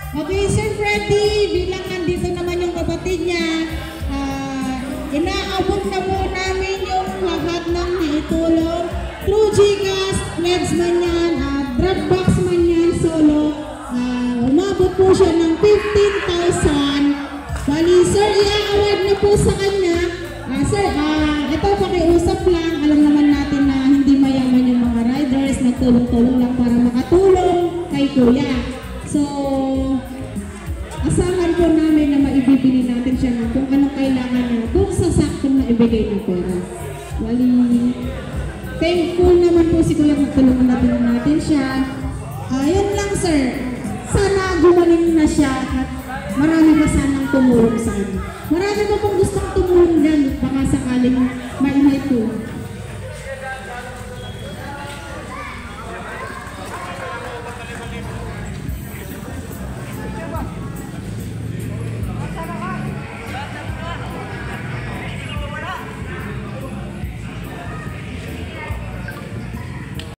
Okay, Sir Freddy, bilang nandito naman yung kapatid niya, inaabot na po namin yung lahat ng naitulong. Through Gcash, Pledge man yan, Dropbox man yan, solo, umabot po siya ng 15,000. Bali, Sir, i-award na po sa kanya. Sir, ito pakiusap lang. Alam naman natin na hindi mayaman yung mga riders, nagtulong-tulong lang para makatulong kay Kuya. So, asahan po namin na maibibili natin siya ng kung anong kailangan niya kung sa saktong na ibigay na pera. Bali, thankful naman po si Kuya na tulungan natin siya. Yun lang, sir. Sana gumaling na siya at marami pa sanang tumulong sa kanya. Marami pa pong gustong tumulong dyan. Baka sakaling ma-invite ko.